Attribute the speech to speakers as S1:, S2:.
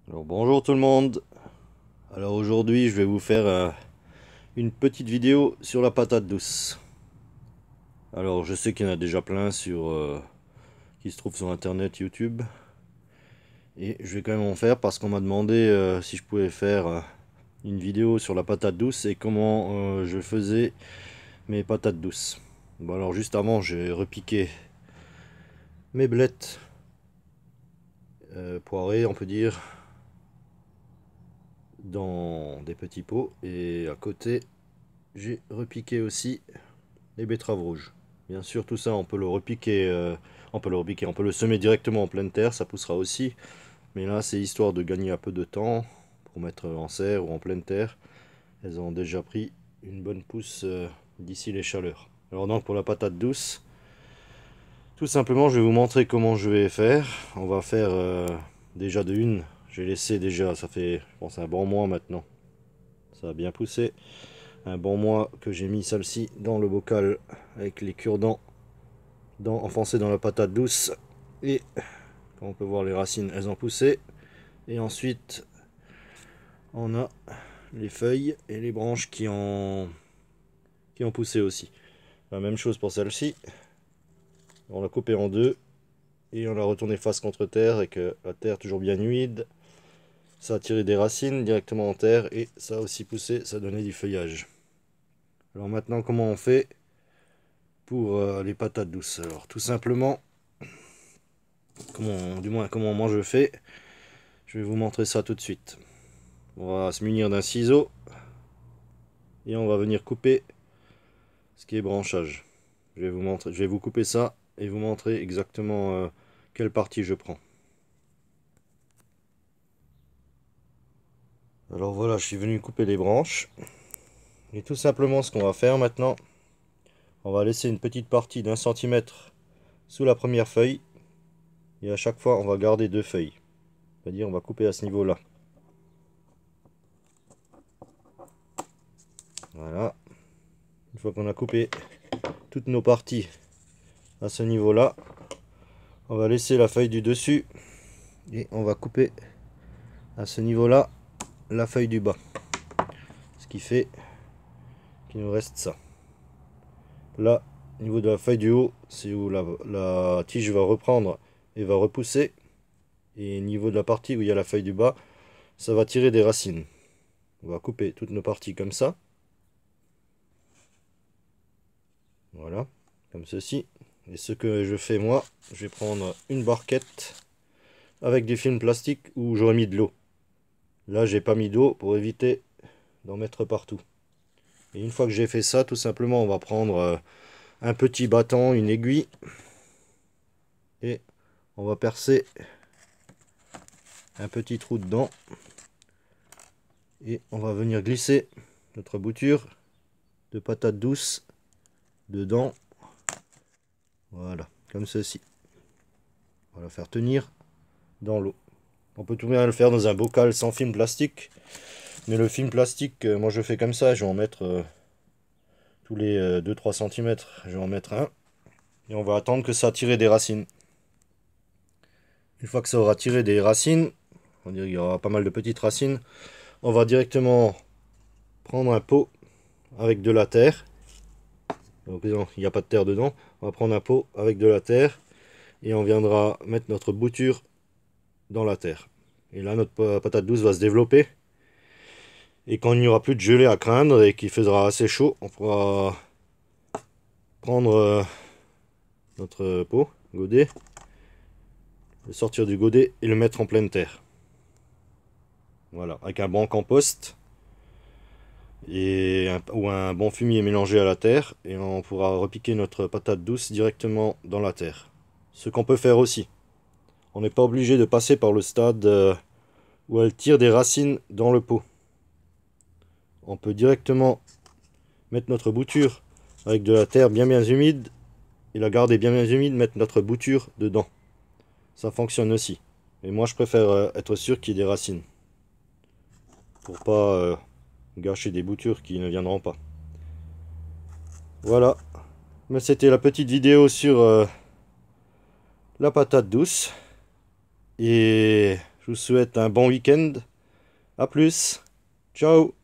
S1: Alors bonjour tout le monde. Alors aujourd'hui je vais vous faire une petite vidéo sur la patate douce. Alors je sais qu'il y en a déjà plein qui se trouvent sur internet, YouTube. Et je vais quand même en faire parce qu'on m'a demandé si je pouvais faire une vidéo sur la patate douce et comment je faisais mes patates douces. Bon alors juste avant j'ai repiqué mes blettes poirées on peut dire dans des petits pots et à côté j'ai repiqué aussi les betteraves rouges. Bien sûr, tout ça, on peut le repiquer, on peut le semer directement en pleine terre, ça poussera aussi. Mais là, c'est histoire de gagner un peu de temps pour mettre en serre ou en pleine terre. Elles ont déjà pris une bonne pousse d'ici les chaleurs. Alors donc pour la patate douce, tout simplement, je vais vous montrer comment je vais faire. On va faire déjà de une. J'ai laissé déjà, ça fait, je pense, un bon mois maintenant. Ça a bien poussé. Un bon mois que j'ai mis celle-ci dans le bocal avec les cure-dents enfoncées dans la patate douce. Et comme on peut voir, les racines, elles ont poussé. Et ensuite, on a les feuilles et les branches qui ont poussé aussi. La même chose pour celle-ci. On l'a coupée en deux et on l'a retournée face contre terre avec la terre toujours bien humide. Ça a tiré des racines directement en terre et ça a aussi poussé, ça a donné du feuillage. Alors maintenant, comment on fait pour les patates douces? Alors tout simplement, comment moi je fais, je vais vous montrer ça tout de suite. On va se munir d'un ciseau et on va venir couper ce qui est branchage. Je vais vous couper ça et vous montrer exactement quelle partie je prends. Alors voilà, je suis venu couper les branches. Et tout simplement ce qu'on va faire maintenant, on va laisser une petite partie d'1 centimètre sous la première feuille. Et à chaque fois, on va garder deux feuilles. C'est-à-dire on va couper à ce niveau-là. Voilà. Une fois qu'on a coupé toutes nos parties à ce niveau-là, on va laisser la feuille du dessus et on va couper à ce niveau-là la feuille du bas. Ce qui fait qu'il nous reste ça. Là, au niveau de la feuille du haut, c'est où la tige va reprendre et va repousser. Et au niveau de la partie où il y a la feuille du bas, ça va tirer des racines. On va couper toutes nos parties comme ça. Voilà, comme ceci. Et ce que je fais moi, je vais prendre une barquette avec du film plastique où j'aurais mis de l'eau. Là, j'ai pas mis d'eau pour éviter d'en mettre partout. Et une fois que j'ai fait ça, tout simplement, on va prendre un petit bâton, une aiguille. Et on va percer un petit trou dedans. Et on va venir glisser notre bouture de patate douce dedans. Voilà, comme ceci. On va la faire tenir dans l'eau. On peut tout bien le faire dans un bocal sans film plastique. Mais le film plastique, moi je fais comme ça. Je vais en mettre tous les 2-3 cm. Je vais en mettre un. Et on va attendre que ça tire des racines. Une fois que ça aura tiré des racines, on dirait qu'il y aura pas mal de petites racines, on va directement prendre un pot avec de la terre. Donc il n'y a pas de terre dedans. On va prendre un pot avec de la terre et on viendra mettre notre bouture dans la terre. Et là, notre patate douce va se développer. Et quand il n'y aura plus de gelée à craindre et qu'il faisera assez chaud, on pourra prendre notre pot, godet, le sortir du godet et le mettre en pleine terre. Voilà, avec un bon compost ou un bon fumier mélangé à la terre, et on pourra repiquer notre patate douce directement dans la terre. Ce qu'on peut faire aussi, on n'est pas obligé de passer par le stade où elle tire des racines dans le pot. On peut directement mettre notre bouture avec de la terre bien humide et la garder bien humide, mettre notre bouture dedans. Ça fonctionne aussi. Mais moi je préfère être sûr qu'il y ait des racines pour pas gâcher des boutures qui ne viendront pas. Voilà, mais c'était la petite vidéo sur la patate douce. Et Je vous souhaite un bon week-end. À plus. Ciao.